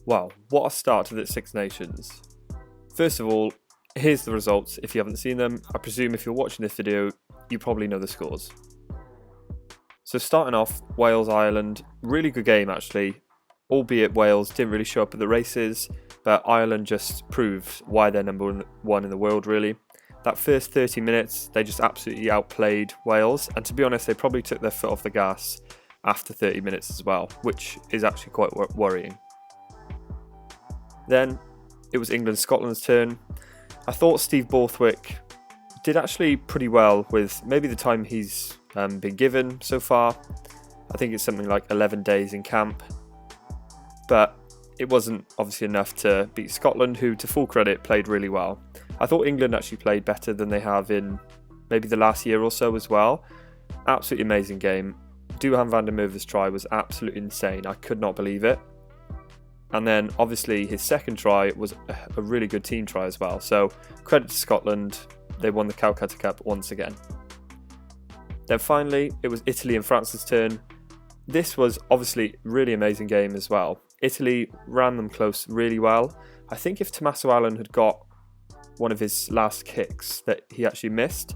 Wow, what a start to the Six Nations. First of all, here's the results if you haven't seen them. I presume if you're watching this video, you probably know the scores. So starting off, Wales-Ireland, really good game actually, albeit Wales didn't really show up at the races, but Ireland just proved why they're number one in the world really. That first 30 minutes, they just absolutely outplayed Wales, and to be honest, they probably took their foot off the gas after 30 minutes as well, which is actually quite worrying. Then it was England-Scotland's turn. I thought Steve Borthwick did actually pretty well with maybe the time he's been given so far. I think it's something like 11 days in camp, but it wasn't obviously enough to beat Scotland, who to full credit played really well. I thought England actually played better than they have in maybe the last year or so as well. Absolutely amazing game. Duhan van der Merwe's try was absolutely insane. I could not believe it. And then obviously his second try was a really good team try as well. So credit to Scotland, they won the Calcutta Cup once again. Then finally it was Italy and France's turn. This was obviously a really amazing game as well. Italy ran them close really well. I think if Tommaso Allan had got one of his last kicks that he actually missed,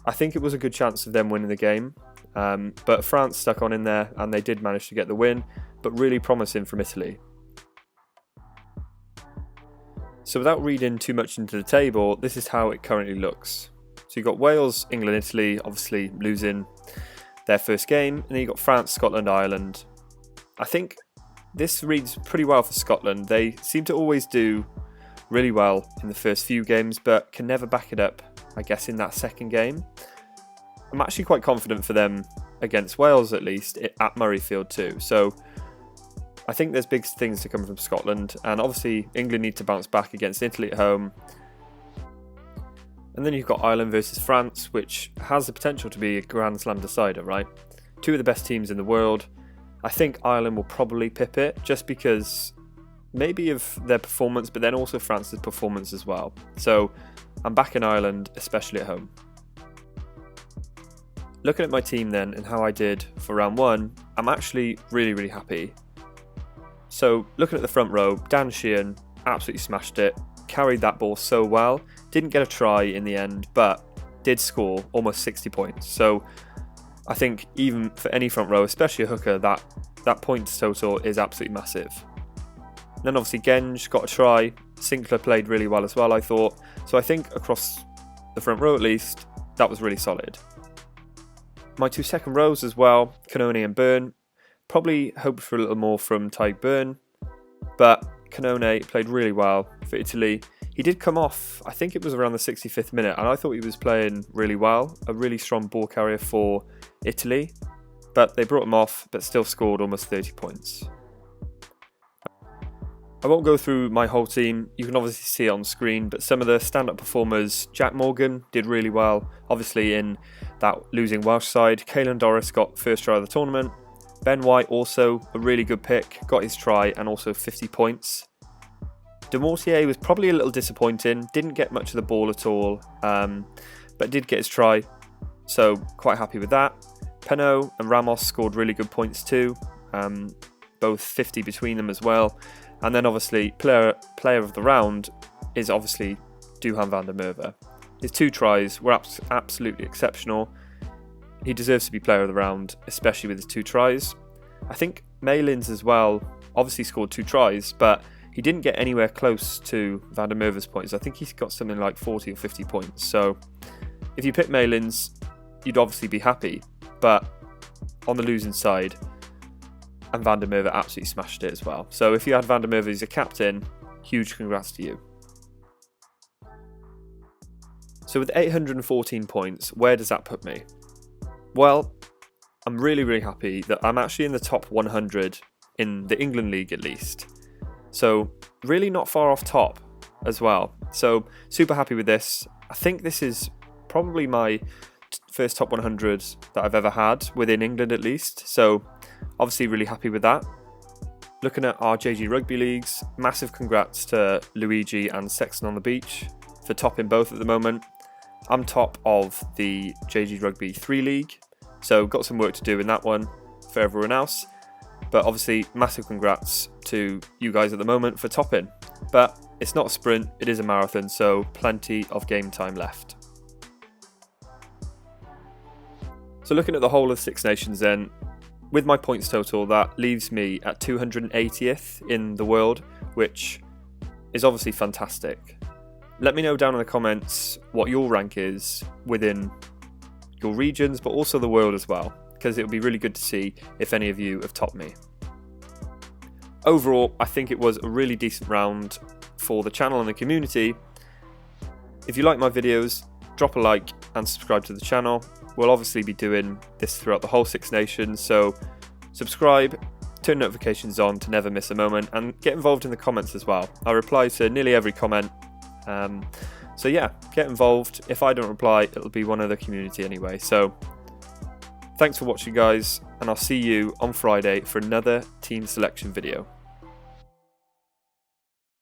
I think it was a good chance of them winning the game. But France stuck on in there and they did manage to get the win, but really promising from Italy. So without reading too much into the table, this is how it currently looks. So you've got Wales, England, Italy, obviously losing their first game, and then you've got France, Scotland, Ireland. I think this reads pretty well for Scotland. They seem to always do really well in the first few games, but can never back it up, I guess, in that second game. I'm actually quite confident for them against Wales, at least, at Murrayfield too. So I think there's big things to come from Scotland, and obviously England need to bounce back against Italy at home. And then you've got Ireland versus France, which has the potential to be a Grand Slam decider, right? Two of the best teams in the world. I think Ireland will probably pip it, just because maybe of their performance, but then also France's performance as well. So I'm backing Ireland, especially at home. Looking at my team then and how I did for round one, I'm actually really happy. So looking at the front row, Dan Sheehan absolutely smashed it, carried that ball so well, didn't get a try in the end, but did score almost 60 points. So I think even for any front row, especially a hooker, that points total is absolutely massive. Then obviously Genge got a try, Sinclair played really well as well, I thought. So I think across the front row at least, that was really solid. My two second rows as well, Cannone and Byrne. Probably hoped for a little more from Tadhg Beirne, but Cannone played really well for Italy. He did come off, I think it was around the 65th minute, and I thought he was playing really well. A really strong ball carrier for Italy, but they brought him off, but still scored almost 30 points. I won't go through my whole team, you can obviously see it on screen, but some of the stand-up performers, Jack Morgan did really well, obviously in that losing Welsh side. Caelan Doris got first try of the tournament. Ben White also a really good pick, got his try and also 50 points. De Mortier was probably a little disappointing, didn't get much of the ball at all, but did get his try, so quite happy with that. Penaud and Ramos scored really good points too, both 50 between them as well. And then obviously player of the round is obviously Duhan van der Merwe. His two tries were absolutely exceptional. He deserves to be player of the round, especially with his two tries. I think Malins as well obviously scored two tries, but he didn't get anywhere close to van der Merwe's points. I think he's got something like 40 or 50 points. So if you pick Malins, you'd obviously be happy. But on the losing side, and van der Merwe absolutely smashed it as well. So if you had van der Merwe as a captain, huge congrats to you. So with 814 points, where does that put me? Well, I'm really happy that I'm actually in the top 100 in the England League at least. So really not far off top as well. So super happy with this. I think this is probably my first top 100 that I've ever had within England at least. So obviously really happy with that. Looking at our JG Rugby leagues, massive congrats to Luigi and Sexton on the Beach for topping both at the moment. I'm top of the JG Rugby 3 League, so got some work to do in that one for everyone else. But obviously, massive congrats to you guys at the moment for topping. But it's not a sprint, it is a marathon, so plenty of game time left. So looking at the whole of Six Nations then, with my points total, that leaves me at 280th in the world, which is obviously fantastic. Let me know down in the comments what your rank is within your regions, but also the world as well, because it would be really good to see if any of you have topped me. Overall, I think it was a really decent round for the channel and the community. If you like my videos, drop a like and subscribe to the channel. We'll obviously be doing this throughout the whole Six Nations, so subscribe, turn notifications on to never miss a moment, and get involved in the comments as well. I reply to nearly every comment, so yeah, get involved. If I don't reply, it'll be one of the community anyway. So thanks for watching, guys, and I'll see you on Friday for another team selection video.